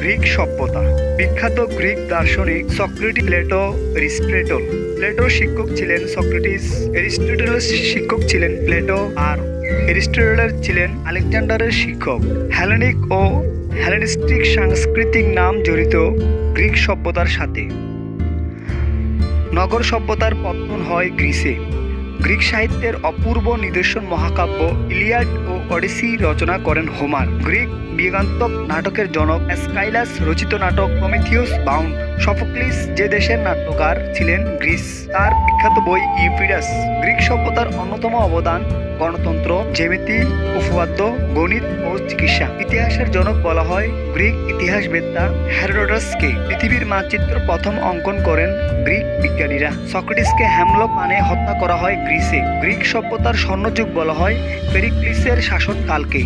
Greek সভ্যতা। বিখ্যাত Greek দার্শনিক সক্রেটিস, প্লেটো, এরিস্টটল। প্লেটোর শিক্ষক ছিলেন সক্রেটিস, এরিস্টটলের শিক্ষক ছিলেন প্লেটো, আর এরিস্টটলের ছিলেন আলেকজান্ডারের শিক্ষক। হেলেনিক ও হেলেনিস্টিক সাংস্কৃতিক নাম জড়িত গ্রিক সভ্যতার সাথে। নগর সভ্যতার পতন হয় গ্রিসে। গ্রিক সাহিত্যের অপূর্ব নিদর্শন মহাকাব্য ইলিয়াড ও অডিসি রচনা করেন হোমার। গ্রিক বিজ্ঞান্তক নাটকের জনক এসকাইলাস রচিত নাটক প্রমিথিয়াস বাউন্ড। সফোক্লিস যে দেশের নাট্যকার ছিলেন গ্রিস, তার বিখ্যাত বই ইউপিডাস। গ্রিক সভ্যতার অন্যতম অবদান গণতন্ত্র, জ্যামিতি, উপপাদ্য, গণিত ও চিকিৎসা। ইতিহাসের জনক বলা হয় গ্রিক ইতিহাসবেত্তা হেরোডোটাসকে। পৃথিবীর মানচিত্র প্রথম অঙ্কন করেন গ্রিক বিজ্ঞানীরা। সক্রেটিসকে হ্যামলো পানে হত্যা করা হয় গ্রিসে। গ্রিক সভ্যতার স্বর্ণযুগ বলা হয় পেরিক্লিসের শাসনকালকে।